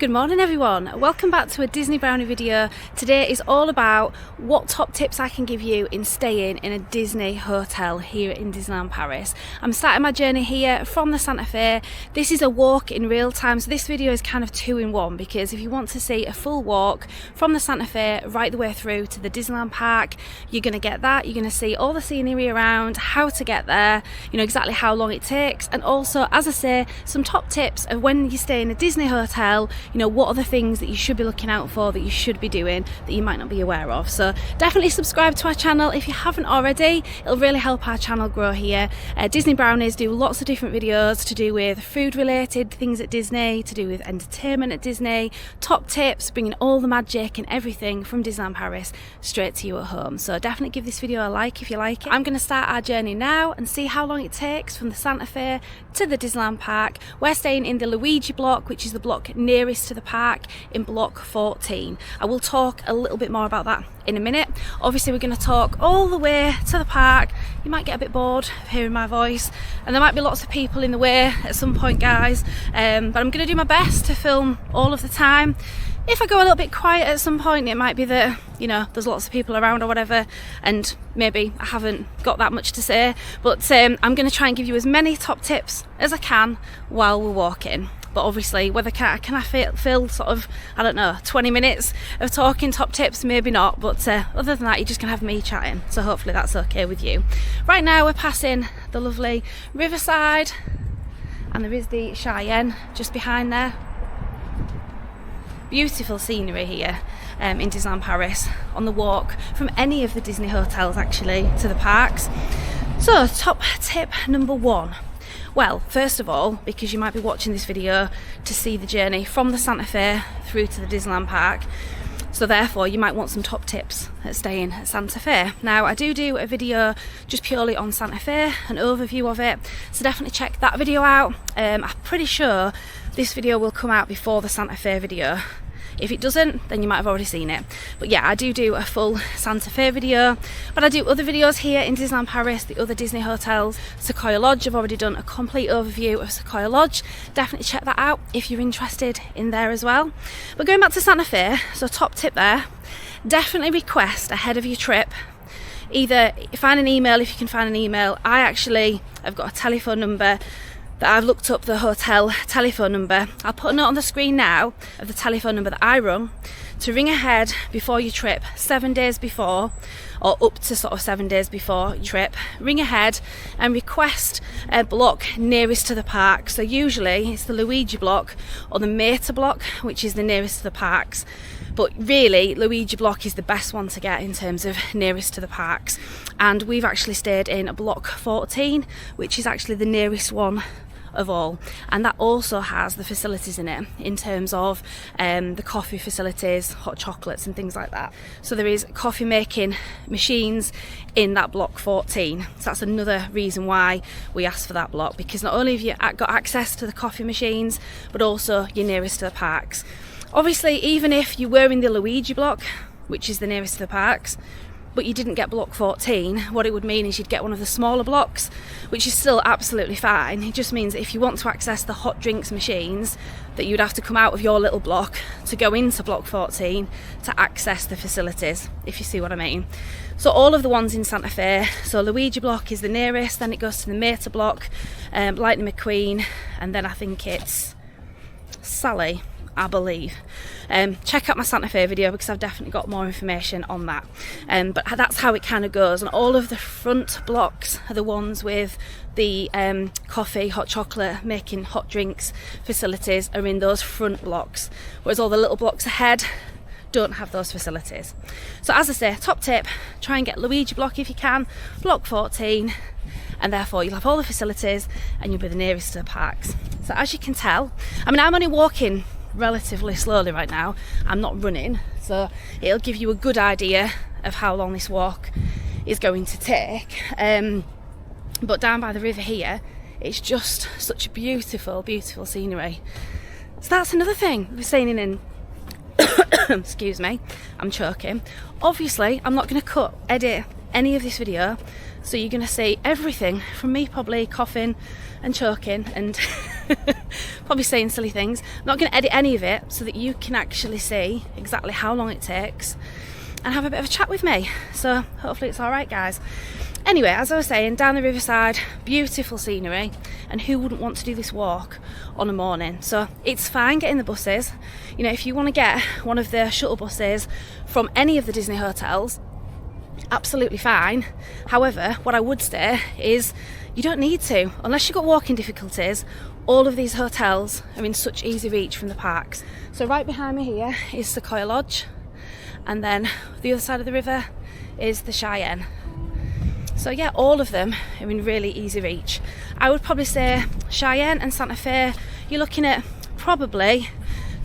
Good morning everyone, welcome back to a Disney Brownie video. Today is all about what top tips I can give you in staying in a Disney hotel here in Disneyland Paris. I'm starting my journey here from the Santa Fe. This is a walk in real time, so this video is kind of two in one, because if you want to see a full walk from the Santa Fe right the way through to the Disneyland Park, you're going to get that. You're going to see all the scenery around, how to get there, you know exactly how long it takes, and also, as I say, some top tips of when you stay in a Disney hotel. You know, what are the things that you should be looking out for, that you should be doing, that you might not be aware of. So definitely subscribe to our channel if you haven't already. It'll really help our channel grow here. Disney Brownies do lots of different videos to do with food related things at Disney, to do with entertainment at Disney, top tips, bringing all the magic and everything from Disneyland Paris straight to you at home. So definitely give this video a like if you like it. I'm going to start our journey now and see how long it takes from the Santa Fe to the Disneyland Park. We're staying in the Luigi block, which is the block nearest to the park, in block 14. I will talk a little bit more about that in a minute. Obviously we're going to talk all the way to the park. You might get a bit bored of hearing my voice, and there might be lots of people in the way at some point, guys, but I'm going to do my best to film all of the time. If I go a little bit quiet at some point, it might be that, you know, there's lots of people around or whatever, and maybe I haven't got that much to say, but I'm going to try and give you as many top tips as I can while we're walking. But obviously, whether can I fill sort of, I don't know, 20 minutes of talking top tips? Maybe not, but other than that, you're just going to have me chatting, so hopefully that's okay with you. Right now we're passing the lovely riverside, and there is the Cheyenne just behind there. Beautiful scenery here in Disneyland Paris on the walk from any of the Disney hotels actually to the parks. So top tip number one. Well, first of all, because you might be watching this video to see the journey from the Santa Fe through to the Disneyland Park, so therefore you might want some top tips at staying at Santa Fe. Now I do a video just purely on Santa Fe, an overview of it, so definitely check that video out. I'm pretty sure this video will come out before the Santa Fe video. If it doesn't, then you might have already seen it. But yeah, I do a full Santa Fe video, but I do other videos here in Disneyland Paris, the other Disney hotels. Sequoia Lodge, I've already done a complete overview of Sequoia Lodge. Definitely check that out if you're interested in there as well. But going back to Santa Fe, so top tip there, definitely request ahead of your trip. Either find an email if you can find an email. I've got a telephone number that I've looked up, the hotel telephone number. I'll put a note on the screen now of the telephone number that I run to ring ahead before your trip, 7 days before, or up to sort of 7 days before your trip. Ring ahead and request a block nearest to the park. So usually it's the Luigi block or the Meta block, which is the nearest to the parks. But really, Luigi block is the best one to get in terms of nearest to the parks. And we've actually stayed in block 14, which is actually the nearest one of all, and that also has the facilities in it in terms of the coffee facilities, hot chocolates and things like that. So there is coffee making machines in that block 14, so that's another reason why we asked for that block, because not only have you got access to the coffee machines, but also you're nearest to the parks. Obviously, even if you were in the Luigi block, which is the nearest to the parks, but you didn't get block 14, what it would mean is you'd get one of the smaller blocks, which is still absolutely fine. It just means that if you want to access the hot drinks machines, that you'd have to come out of your little block to go into block 14 to access the facilities, if you see what I mean. So all of the ones in Santa Fe, so Luigi block is the nearest, then it goes to the Meta block, Lightning McQueen, and then I think it's Sally, I believe. Check out my Santa Fe video because I've definitely got more information on that, but that's how it kind of goes. And all of the front blocks are the ones with the coffee, hot chocolate, making hot drinks facilities are in those front blocks, whereas all the little blocks ahead don't have those facilities. So as I say, top tip, try and get Luigi block if you can, block 14, and therefore you'll have all the facilities and you'll be the nearest to the parks. So as you can tell, I mean, I'm only walking relatively slowly right now, I'm not running, so it'll give you a good idea of how long this walk is going to take. But down by the river here, it's just such a beautiful scenery. So that's another thing we're staying in excuse me, I'm choking. Obviously I'm not going to edit any of this video, so you're going to see everything from me probably coughing and choking and probably saying silly things. I'm not going to edit any of it so that you can actually see exactly how long it takes and have a bit of a chat with me. So hopefully it's alright, guys. Anyway, as I was saying, down the riverside, beautiful scenery, and who wouldn't want to do this walk on a morning? So it's fine getting the buses. You know, if you want to get one of the shuttle buses from any of the Disney hotels, absolutely fine. However, what I would say is you don't need to, unless you've got walking difficulties. All of these hotels are in such easy reach from the parks. So right behind me here is Sequoia Lodge, and then the other side of the river is the Cheyenne. So yeah, all of them are in really easy reach. I would probably say Cheyenne and Santa Fe, you're looking at probably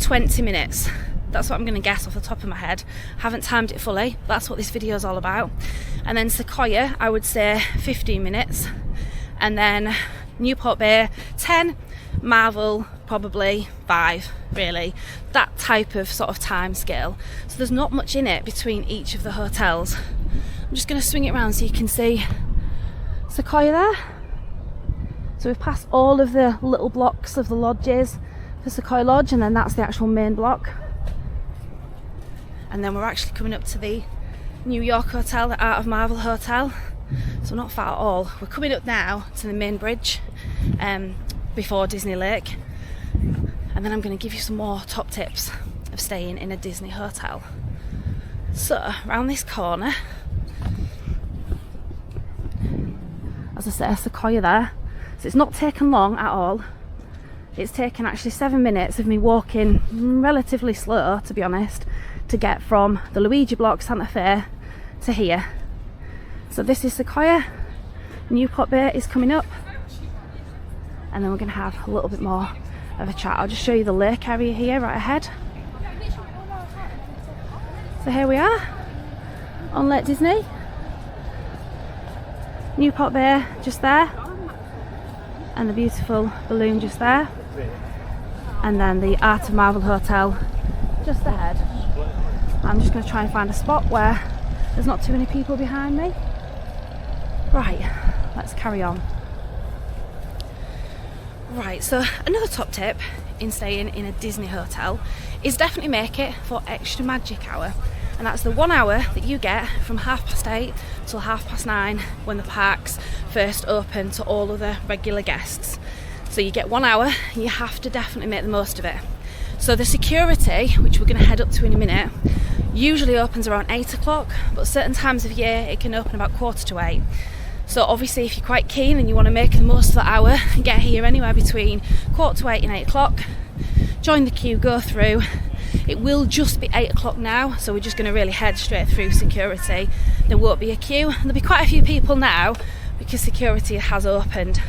20 minutes. That's what I'm going to guess off the top of my head. Haven't timed it fully. That's what this video is all about. And then Sequoia, I would say 15 minutes. And then Newport Bay, 10. Marvel, probably 5, really. That type of sort of time scale. So there's not much in it between each of the hotels. I'm just going to swing it around so you can see Sequoia there. So we've passed all of the little blocks of the lodges for Sequoia Lodge, and then that's the actual main block. And then we're actually coming up to the New York Hotel, the Art of Marvel Hotel. So not far at all. We're coming up now to the main bridge before Disney Lake. And then I'm going to give you some more top tips of staying in a Disney hotel. So around this corner, as I say, Sequoia there. So it's not taken long at all. It's taken actually 7 minutes of me walking relatively slow, to be honest, to get from the Luigi block, Santa Fe, to here. So this is Sequoia. Newport Bay is coming up, and then we're going to have a little bit more of a chat. I'll just show you the lake area here right ahead. So here we are on Lake Disney. Newport Bay just there, and the beautiful balloon just there, and then the Art of Marvel Hotel just ahead. I'm just going to try and find a spot where there's not too many people behind me. Right, let's carry on. Right, so another top tip in staying in a Disney hotel is definitely make it for extra magic hour. And that's the 1 hour that you get from 8:30 till 9:30 when the parks first open to all of the regular guests. So you get 1 hour, and you have to definitely make the most of it. So the security, which we're going to head up to in a minute, usually opens around 8 o'clock, but certain times of year it can open about 7:45. So obviously if you're quite keen and you want to make the most of the hour and get here anywhere between 7:45 and 8 o'clock, join the queue, go through. It will just be 8 o'clock now, so we're just going to really head straight through security. There won't be a queue. There'll be quite a few people now because security has opened.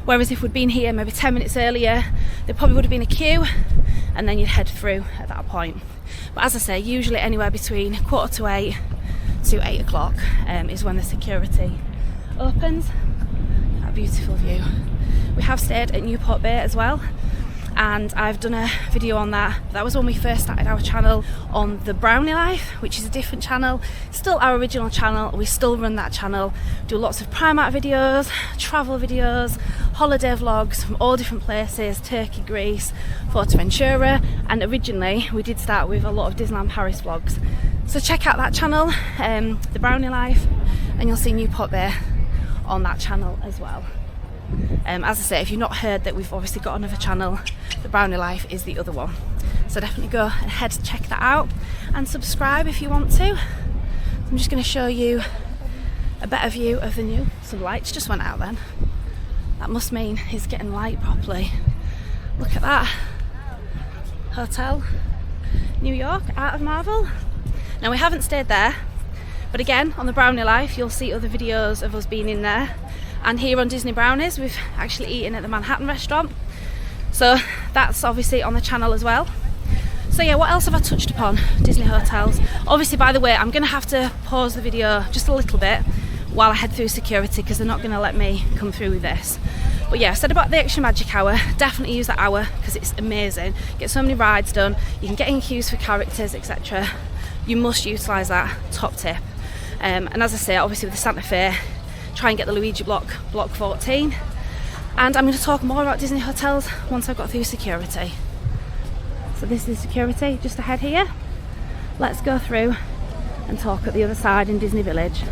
Whereas if we'd been here maybe 10 minutes earlier, there probably would have been a queue, and then you'd head through at that point. But as I say, usually anywhere between 7:45 to 8 o'clock is when the security opens. A beautiful view. We have stayed at Newport Bay as well, and I've done a video on that. That was when we first started our channel on the Brownie Life, which is a different channel, still our original channel. We still run that channel, do lots of Primark videos, travel videos, holiday vlogs from all different places, Turkey, Greece, Fuerteventura, and originally we did start with a lot of Disneyland Paris vlogs. So check out that channel, the Brownie Life, and you'll see Newport Bay on that channel as well. As I say, if you've not heard that we've obviously got another channel, the Brownie Life is the other one. So definitely go ahead to check that out and subscribe if you want to. I'm just going to show you a better view of the new. Some lights just went out then. That must mean it's getting light properly. Look at that. Hotel New York, Art of Marvel. Now we haven't stayed there, but again on the Brownie Life you'll see other videos of us being in there. And here on Disney Brownies we've actually eaten at the Manhattan restaurant, so that's obviously on the channel as well. So yeah, what else have I touched upon? Disney hotels. Obviously, by the way, I'm going to have to pause the video just a little bit while I head through security because they're not going to let me come through with this. But yeah, I said about the extra magic hour, definitely use that hour because it's amazing. Get so many rides done, you can get in queues for characters, etc. You must utilise that, top tip. And as I say, obviously with the Santa Fe, try and get the Luigi block 14. And I'm going to talk more about Disney hotels once I've got through security. So this is security just ahead here. Let's go through and talk at the other side in Disney Village.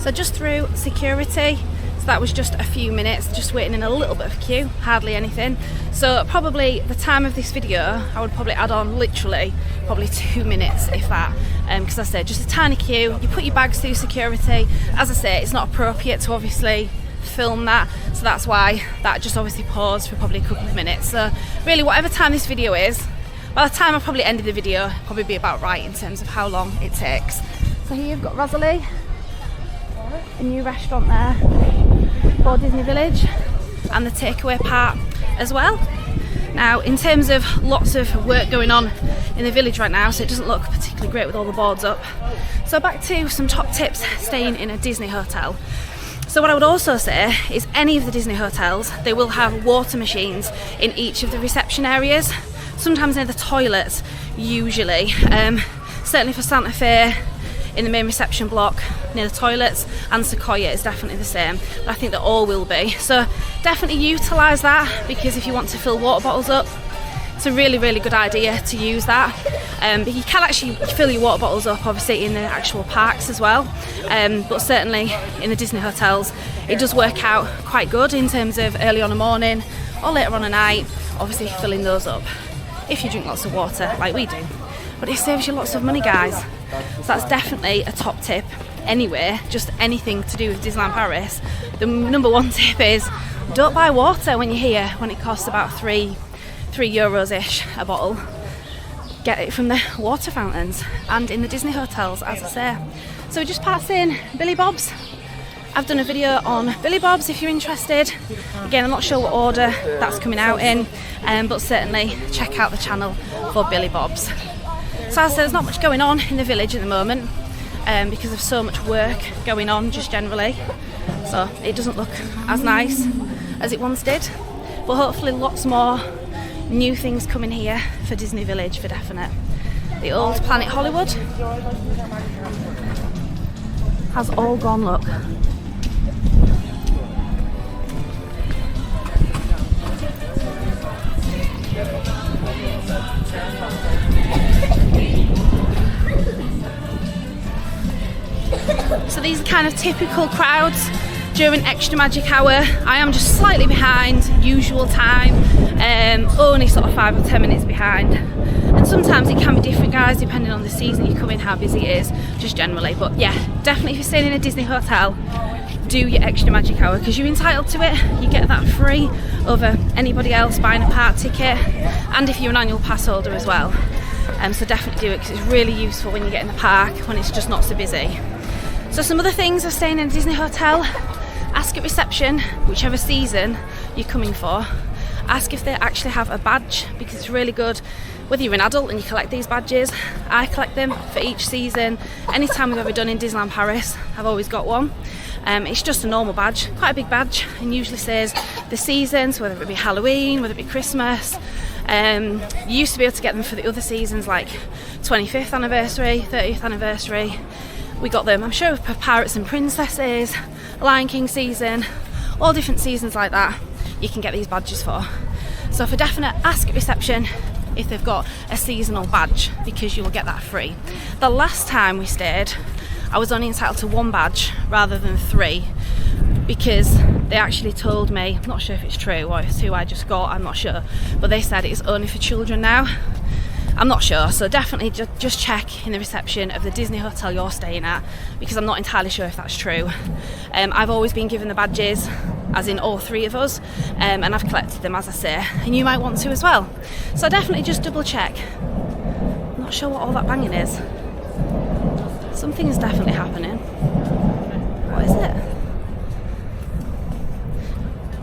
So just through security, so that was just a few minutes, just waiting in a little bit of a queue, hardly anything. So probably the time of this video, I would probably add on literally probably 2 minutes, if that, because I said just a tiny queue. You put your bags through security. As I say, it's not appropriate to obviously film that, so that's why that just obviously paused for probably a couple of minutes. So really, whatever time this video is, by the time I probably ended the video, probably be about right in terms of how long it takes. So here you've got Rosalie, a new restaurant there for Disney Village, and the takeaway part as well. Now, in terms of lots of work going on in the village right now, so it doesn't look particularly great with all the boards up. So back to some top tips staying in a Disney hotel. So what I would also say is any of the Disney hotels, they will have water machines in each of the reception areas, sometimes near the toilets usually. Certainly for Santa Fe, in the main reception block near the toilets, and Sequoia is definitely the same, but I think they all will be. So definitely utilise that, because if you want to fill water bottles up, it's a really good idea to use that. But you can actually fill your water bottles up obviously in the actual parks as well, but certainly in the Disney hotels it does work out quite good in terms of early on in the morning or later on at night, obviously filling those up if you drink lots of water like we do. But it saves you lots of money, guys. So that's definitely a top tip. Anyway, just anything to do with Disneyland Paris, the number one tip is don't buy water when you're here, when it costs about €3 ish a bottle. Get it from the water fountains and in the Disney hotels, as I say. So we just passed in Billy Bob's. I've done a video on Billy Bob's if you're interested. Again, I'm not sure what order that's coming out in, but certainly check out the channel for Billy Bob's. So as I said, there's not much going on in the village at the moment because of so much work going on just generally. So it doesn't look as nice as it once did. But hopefully lots more new things coming here for Disney Village for definite. The old Planet Hollywood has all gone, look. So these are kind of typical crowds during Extra Magic Hour. I am just slightly behind usual time, only sort of 5 or 10 minutes behind. And sometimes it can be different, guys, depending on the season you come in, how busy it is, just generally. But yeah, definitely if you're staying in a Disney hotel, do your Extra Magic Hour, because you're entitled to it. You get that free over anybody else buying a park ticket, and if you're an annual pass holder as well. So definitely do it, because it's really useful when you get in the park when it's just not so busy. So some other things of staying in a Disney hotel: ask at reception, whichever season you're coming for, ask if they actually have a badge, because it's really good whether you're an adult and you collect these badges. I collect them for each season. Anytime we've ever done in Disneyland Paris, I've always got one. It's just a normal badge, quite a big badge, and usually says the seasons, whether it be Halloween, whether it be Christmas. You used to be able to get them for the other seasons, like 25th anniversary, 30th anniversary. We got them, I'm sure, for Pirates and Princesses, Lion King season, all different seasons like that you can get these badges for. So for definite, ask at reception if they've got a seasonal badge, because you will get that free. The last time we stayed, I was only entitled to 1 badge rather than 3, because they actually told me, I'm not sure if it's true or it's who I just got, I'm not sure, but they said it's only for children now. I'm not sure, so definitely just check in the reception of the Disney hotel you're staying at, because I'm not entirely sure if that's true. I've always been given the badges, as in all 3 of us, and I've collected them, as I say, and you might want to as well. So definitely just double check. I'm not sure what all that banging is. Something is definitely happening. What is it?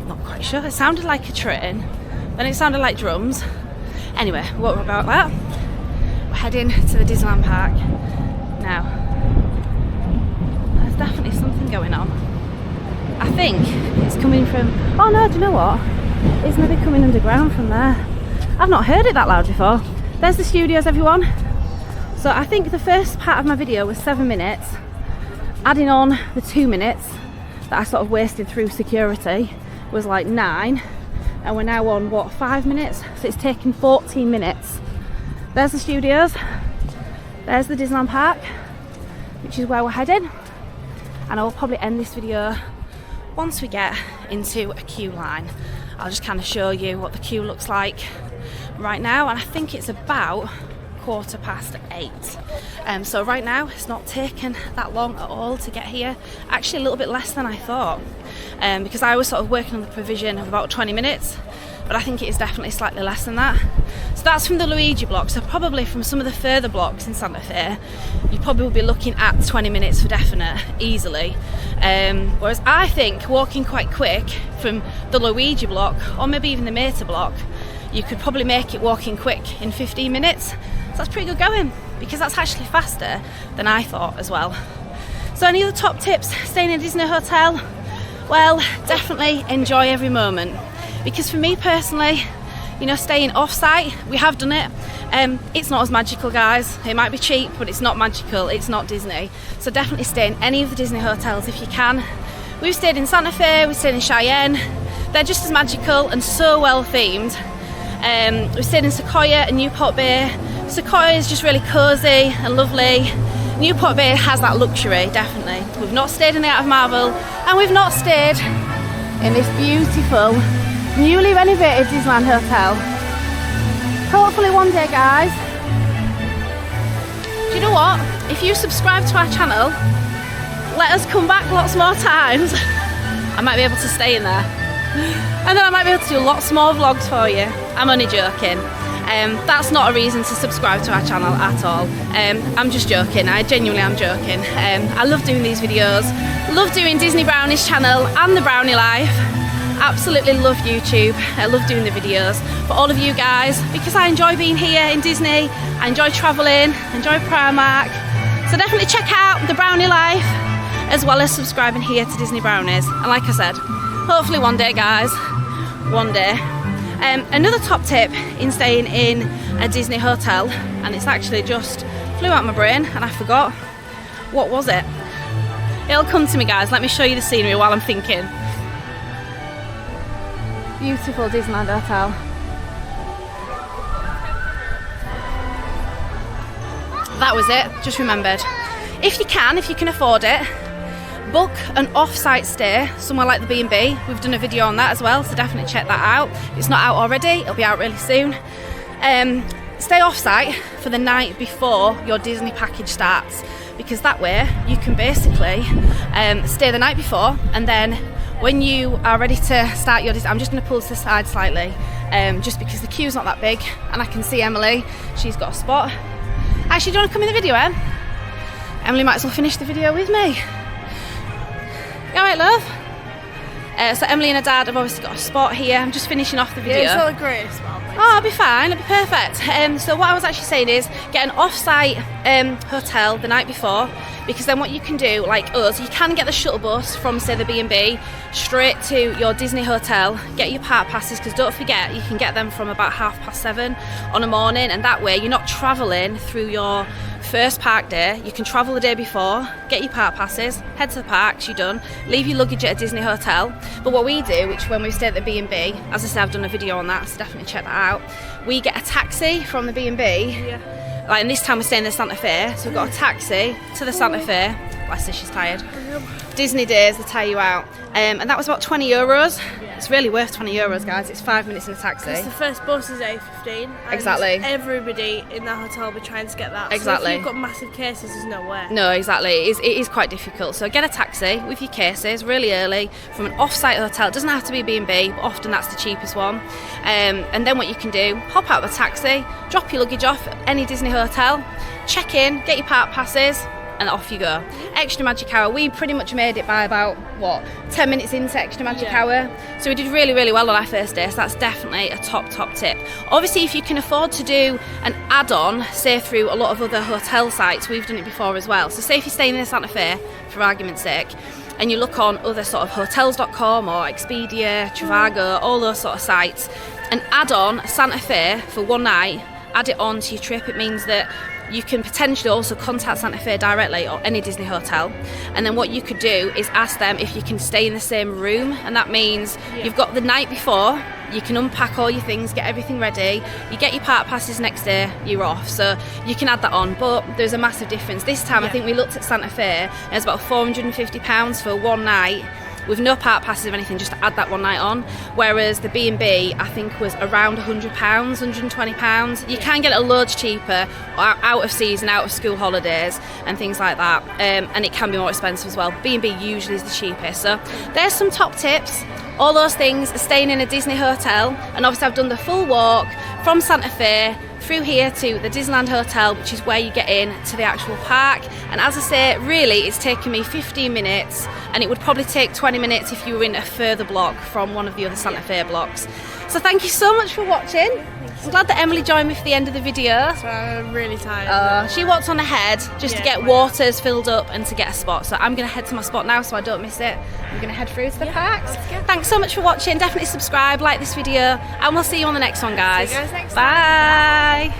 Not quite sure. It sounded like a train, then it sounded like drums. Anyway, what about that? We're heading to the Disneyland Park now. there's definitely something going on. I think it's coming from, oh no, do you know what? It's maybe coming underground from there. I've not heard it that loud before. There's the studios, everyone. So I think the first part of my video was 7 minutes. Adding on the 2 minutes that I sort of wasted through security was like 9. And we're now on, what, 5 minutes? So it's taken 14 minutes. There's the studios. There's the Disneyland Park, which is where we're heading. And I will probably end this video once we get into a queue line. I'll just kind of show you what the queue looks like right now, and I think it's about 8:15. So right now it's not taken that long at all to get here. Actually a little bit less than I thought, because I was sort of working on the provision of about 20 minutes, but I think it is definitely slightly less than that. So that's from the Luigi block, so probably from some of the further blocks in Santa Fe you probably will be looking at 20 minutes for definite, easily. Whereas I think walking quite quick from the Luigi block, or maybe even the Meta block, you could probably make it walking quick in 15 minutes. So that's pretty good going, because that's actually faster than I thought as well. So any other top tips staying in a Disney hotel? Well, definitely enjoy every moment, because for me personally, you know, staying off-site, we have done it. It's not as magical, guys. It might be cheap, but it's not magical. It's not Disney. So definitely stay in any of the Disney hotels if you can. We've stayed in Santa Fe, we've stayed in Cheyenne. They're just as magical and so well themed. We've stayed in Sequoia and Newport Bay. Sequoia is just really cosy and lovely. Newport Bay has that luxury, definitely. We've not stayed in the Art of Marvel, and we've not stayed in this beautiful, newly renovated Disneyland Hotel. Hopefully one day, guys. Do you know what? If you subscribe to our channel, let us come back lots more times. I might be able to stay in there. And then I might be able to do lots more vlogs for you. I'm only joking. That's not a reason to subscribe to our channel at all. I'm just joking. I genuinely am joking. I love doing these videos. Love doing Disney Brownie's channel and the Brownie Life. Absolutely love YouTube. I love doing the videos for all of you guys, because I enjoy being here in Disney. I enjoy travelling, enjoy Primark. So definitely check out the Brownie Life, as well as subscribing here to Disney Brownies. And like I said, hopefully one day, guys, one day. Another top tip in staying in a Disney hotel, and it's actually just flew out my brain and I forgot. What was it? It'll come to me, guys. Let me show you the scenery while I'm thinking. Beautiful Disneyland Hotel. That was it, just remembered. If you can afford it, book an off-site stay somewhere like the B&B. We've done a video on that as well, so definitely check that out. If it's not out already, it'll be out really soon. Stay off-site for the night before your Disney package starts, because that way you can basically stay the night before, and then when you are ready to start your Disney, I'm just going to pull to the side slightly, just because the queue's not that big, and I can see Emily, she's got a spot. Actually, do you want to come in the video, Em? Emily might as well finish the video with me. You alright, love? So Emily and her dad have obviously got a spot here. I'm just finishing off the video. Yeah, it's not the greatest spot. Oh, I'll be fine, it'll be perfect. So what I was actually saying is, get an off-site hotel the night before, because then what you can do, like us, you can get the shuttle bus from, say, the B&B straight to your Disney hotel, get your park passes, because don't forget, you can get them from about 7:30 on a morning, and that way you're not travelling through your first park day. You can travel the day before, get your park passes, head to the parks, you're done, leave your luggage at a Disney hotel. But what we do, which when we stay at the B&B, as I said, I've done a video on that, so definitely check that out. We get a taxi from the B&B, like, and this time we're staying in the Santa Fe, so we've got a taxi to the Santa Fe. Bless her, she's tired. Disney days, they tire you out. And that was about €20. It's really worth €20, guys. It's 5 minutes in a taxi. Because the first bus is 8:15. Exactly. Everybody in that hotel will be trying to get that. Exactly. So if you've got massive cases, there's nowhere. No, exactly. It is quite difficult. So get a taxi with your cases really early from an off-site hotel. It doesn't have to be B&B, but often that's the cheapest one. And then what you can do, hop out of the taxi, drop your luggage off at any Disney hotel, check in, get your park passes, and off you go. Extra magic hour, we pretty much made it by about, 10 minutes into extra magic hour. So we did really, really well on our first day, so that's definitely a top tip. Obviously, if you can afford to do an add-on, say through a lot of other hotel sites, we've done it before as well. So say if you're staying in Santa Fe, for argument's sake, and you look on other sort of hotels.com or Expedia, Trivago, all those sort of sites, and add on Santa Fe for one night, add it on to your trip. It means that you can potentially also contact Santa Fe directly or any Disney hotel, and then what you could do is ask them if you can stay in the same room, and that means you've got the night before, you can unpack all your things, get everything ready, you get your park passes next day, you're off. So you can add that on, but there's a massive difference. This time I think we looked at Santa Fe, and it's about £450 for one night with no park passes or anything, just to add that one night on. Whereas the B&B I think was around £100, £120. You can get it a load cheaper out of season, out of school holidays and things like that, and it can be more expensive as well. B&B usually is the cheapest. So there's some top tips. All those things are staying in a Disney hotel, and obviously I've done the full walk from Santa Fe through here to the Disneyland Hotel, which is where you get in to the actual park. And as I say, really it's taken me 15 minutes, and it would probably take 20 minutes if you were in a further block from one of the other Santa Fe blocks. So thank you so much for watching. I'm glad that Emily joined me for the end of the video. So I'm really tired. She walked on ahead just to get waters filled up and to get a spot. So I'm going to head to my spot now so I don't miss it. I'm going to head through to the parks. Thanks so much for watching. Definitely subscribe, like this video, and we'll see you on the next one, guys. See you guys next time. Bye.